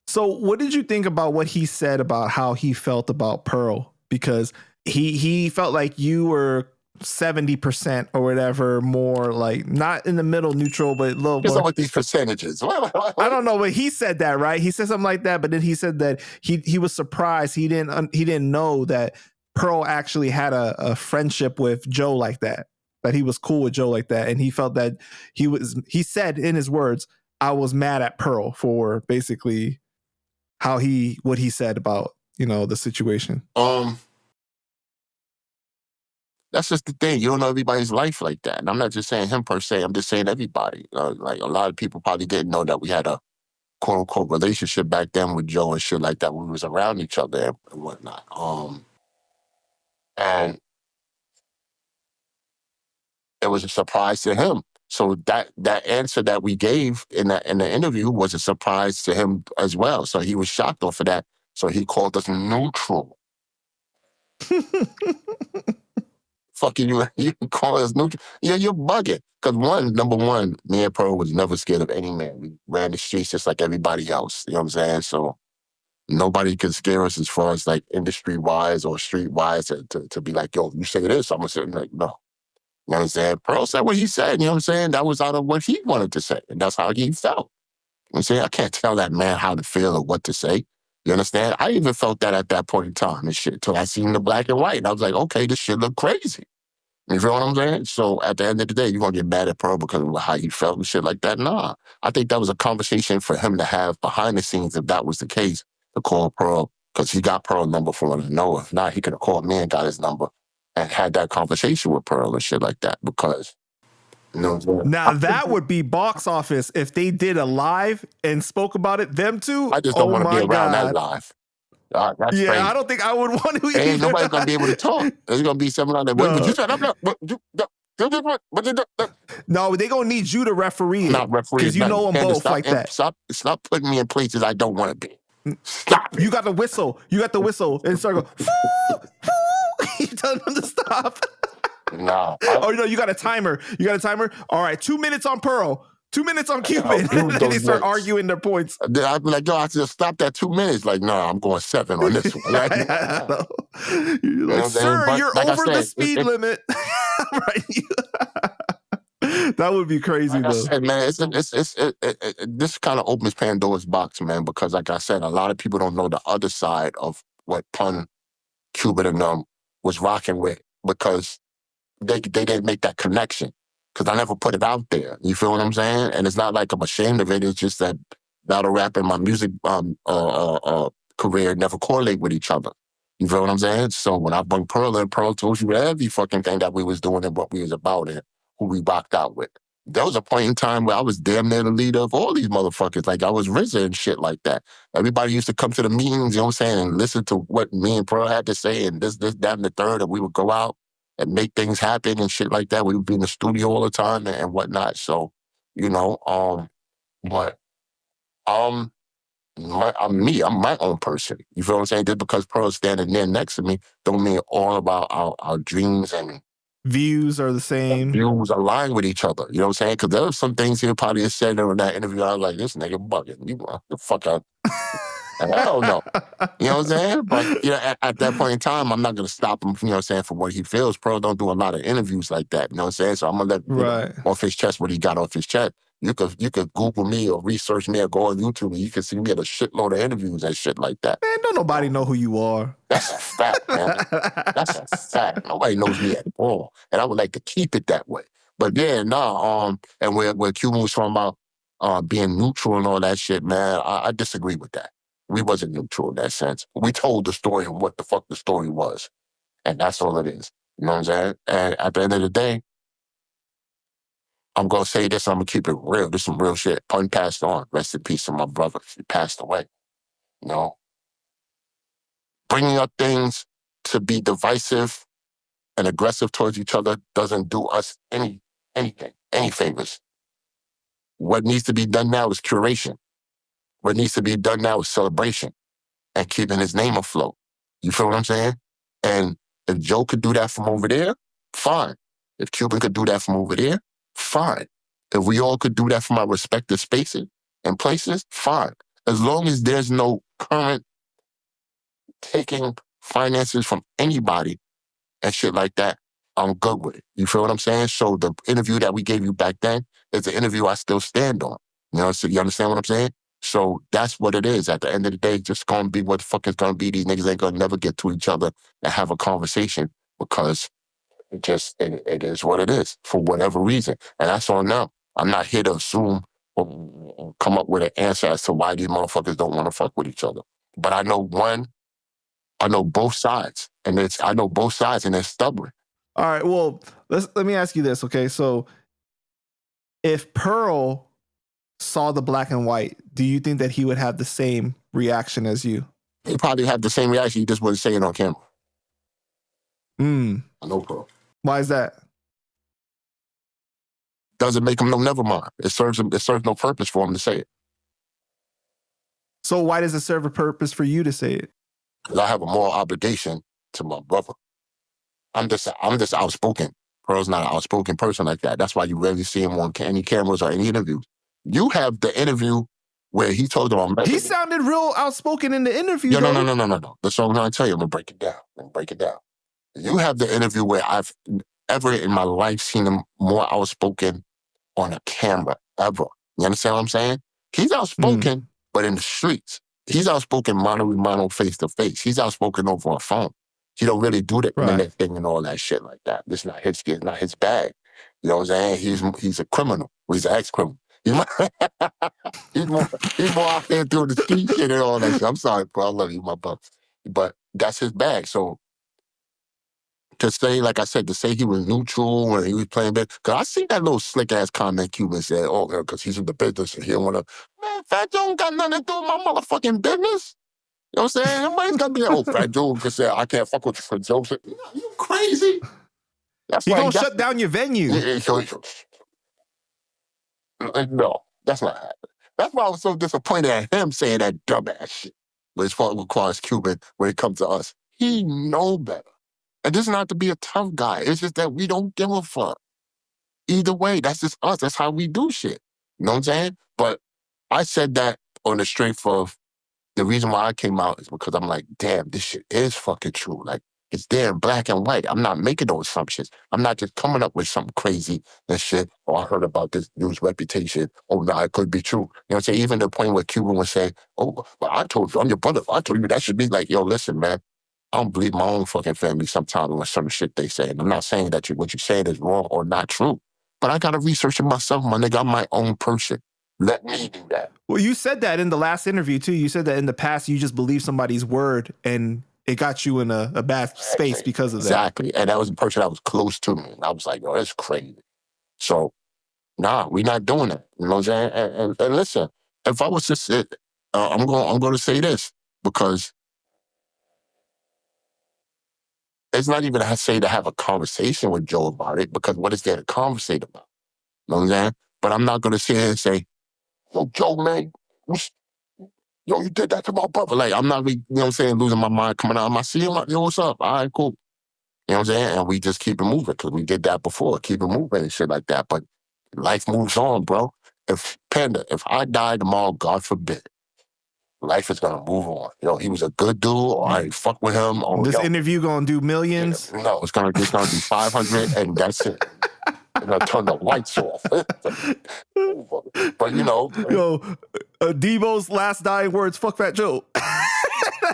So what did you think about what he said about how he felt about Pearl? Because he felt like you were 70% or whatever, more like not in the middle, neutral, but a little What's more. up with these percentages? I don't know, but he said that, right? He said something like that, but then he said that he was surprised he didn't know that Pearl actually had a friendship with Joe like that he was cool with Joe like that, and he felt that he said in his words, I was mad at Pearl for basically what he said about, the situation. That's just the thing. You don't know everybody's life like that. And I'm not just saying him per se. I'm just saying everybody. Like a lot of people probably didn't know that we had a quote unquote relationship back then with Joe and shit like that when we was around each other and whatnot. And it was a surprise to him. So that answer that we gave in the interview was a surprise to him as well. So he was shocked off of that. So he called us neutral. Fucking you call us neutral? Yeah, you're bugging. Because number one, me and Pearl was never scared of any man. We ran the streets just like everybody else. You know what I'm saying? So nobody could scare us as far as like industry-wise or street-wise to be like, yo, you say this, I'm going to say, like, no. You know what I'm saying? Pearl said what he said, you know what I'm saying? That was out of what he wanted to say, and that's how he felt. You know what I'm saying? I can't tell that man how to feel or what to say. You understand? I even felt that at that point in time and shit, till I seen the black and white. And I was like, okay, this shit look crazy. You feel what I'm saying? So at the end of the day, you're going to get mad at Pearl because of how he felt and shit like that? Nah. I think that was a conversation for him to have behind the scenes if that was the case, to call Pearl, because he got Pearl's number for him to know. If not, he could have called me and got his number and had that conversation with Pearl and shit like that because, you know what I'm saying? Now that would be box office if they did a live and spoke about it, them two. I just don't want to be around that live. That's yeah, crazy. I don't think I would want to. Ain't nobody gonna be able to talk. There's gonna be something like that. No. What you said? No, they gonna need you to referee it. Not referee because you know them both like that. Stop putting me in places I don't want to be. Stop. You got the whistle. And start going. You tell them to stop. No. Oh no, you got a timer. All right, 2 minutes on Pearl. 2 minutes on Cuban. And then they start arguing their points. I'd be like, yo, I just stopped at 2 minutes. Like, no, I'm going 7 on this one. Like, you're like, sir, you're like over the speed limit. Right. That would be crazy, like though. I said, man, this kind of opens Pandora's box, man, because like I said, a lot of people don't know the other side of what Pun, Cuban, and was rocking with because they didn't make that connection. Because I never put it out there. You feel what I'm saying? And it's not like I'm ashamed of it. It's just that battle rap and my music career never correlate with each other. You feel what I'm saying? So when I bring Pearl in, Pearl told you every fucking thing that we was doing and what we was about and who we rocked out with. There was a point in time where I was damn near the leader of all these motherfuckers. Like I was RZA and shit like that. Everybody used to come to the meetings, you know what I'm saying, and listen to what me and Pearl had to say and this, that, and the third, and we would go out and make things happen and shit like that. We would be in the studio all the time and whatnot. So, you know, but I'm my own person. You feel what I'm saying? Just because Pearl's standing there next to me don't mean all of our dreams and views are the same. Views align with each other. You know what I'm saying? Because there were some things he probably had said in that interview. I was like, this nigga bugging. You the fuck out. And I don't know. You know what I'm saying? But you know, at that point in time, I'm not gonna stop him, you know what I'm saying, for what he feels. Pearl don't do a lot of interviews like that. You know what I'm saying? So I'm gonna let know, off his chest what he got off his chest. You could Google me or research me or go on YouTube and you can see me at a shitload of interviews and shit like that. Man, don't nobody know who you are. That's a fact, man. That's a fact. Nobody knows me at all. And I would like to keep it that way. But yeah, no, and where Cuban was talking about being neutral and all that shit, man, I disagree with that. We wasn't neutral in that sense. We told the story of what the fuck the story was. And that's all it is. You know what I'm saying? And at the end of the day, I'm going to say this, I'm going to keep it real. This is some real shit. Pun passed on. Rest in peace to my brother. He passed away. You know? Bringing up things to be divisive and aggressive towards each other doesn't do us anything, any favors. What needs to be done now is curation. What needs to be done now is celebration and keeping his name afloat. You feel what I'm saying? And if Joe could do that from over there, fine. If Cuban could do that from over there, fine. If we all could do that from our respective spaces, in places, fine. As long as there's no current taking finances from anybody and shit like that, I'm good with it. You feel what I'm saying? So the interview that we gave you back then is the interview I still stand on. You know, so you understand what I'm saying? So that's what it is. At the end of the day, just gonna be what the fuck is gonna be. These niggas ain't gonna never get to each other and have a conversation because it is what it is for whatever reason. And that's on them. I'm not here to assume or come up with an answer as to why these motherfuckers don't want to fuck with each other. But I know both sides, and they're stubborn. All right. Well, let me ask you this. Okay. So if Pearl saw the black and white, do you think that he would have the same reaction as you? He probably have the same reaction. He just wouldn't say it on camera. I know Pearl. Why is that? Doesn't make him no never mind. It serves no purpose for him to say it. So why does it serve a purpose for you to say it? Because I have a moral obligation to my brother. I'm just outspoken. Pearl's not an outspoken person like that. That's why you rarely see him on any cameras or any interviews. You have the interview where he told him. He sounded real outspoken in the interview. No. That's what I'm going to tell you. I'm going to break it down. You have the interview where I've ever in my life seen him more outspoken on a camera, ever. You understand what I'm saying? He's outspoken, but in the streets. He's outspoken mano a mano, face to face. He's outspoken over a phone. He don't really do the internet thing and all that shit like that. It's not his bag. You know what I'm saying? He's a criminal. He's an ex-criminal. He's more out there doing the street shit and all that shit. I'm sorry, bro. I love you, my buck. But that's his bag. So to say, like I said, to say he was neutral when he was playing big, because I see that little slick-ass comment Cuban said, because he's in the business and he don't want to, man, Fat Joe ain't got nothing to do with my motherfucking business. You know what I'm saying? Nobody's got to be like, Fat Joe can say, I can't fuck with you for jokes. You crazy? That's he gonna shut down your venue. No, that's not happening. That's why I was so disappointed at him saying that dumbass shit. But as far as Cuban, when it comes to us, he know better. And this is not to be a tough guy. It's just that we don't give a fuck. Either way, that's just us. That's how we do shit. You know what I'm saying? But I said that on the strength of the reason why I came out is because I'm like, damn, this shit is fucking true. Like, it's there in black and white. I'm not making those assumptions. I'm not just coming up with something crazy and shit. Oh, I heard about this dude's reputation. Oh, no, it could be true. You know what I'm saying? Even the point where Cuban was saying, oh, well, I told you, I'm your brother. I told you that should be like, yo, listen, man. I don't believe my own fucking family sometimes with some shit they say. And I'm not saying that what you're saying is wrong or not true. But I got to research it myself, my nigga. I'm my own person. Let me do that. Well, you said that in the last interview, too. You said that in the past, you just believe somebody's word and it got you in a bad space because of that. Exactly. And that was a person that was close to me. And I was like, yo, that's crazy. So, nah, we're not doing that. You know what I'm saying? And listen, if I was to sit, I'm going to say this because it's not even I say to have a conversation with Joe about it because what is there to conversate about? You know what I'm saying? But I'm not going to sit here and say, yo, Joe, man, yo, you did that to my brother. Like, I'm not, you know what I'm saying, losing my mind, coming out of my seat. I'm like, yo, what's up? All right, cool. You know what I'm saying? And we just keep it moving because we did that before, keep it moving and shit like that. But life moves on, bro. If I die tomorrow, God forbid, life is going to move on. You know, he was a good dude, or I ain't fuck with him. Or, this interview going to do millions? No, it's going to be 500 and that's it. I'm going to turn the lights off. But, you know. Yo, Debo's last dying words, fuck Fat Joe.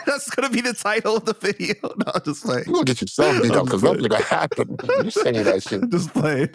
That's going to be the title of the video. No, just playing. You're going to get yourself beat up because nothing's going to happen. You saying that shit. Just playing.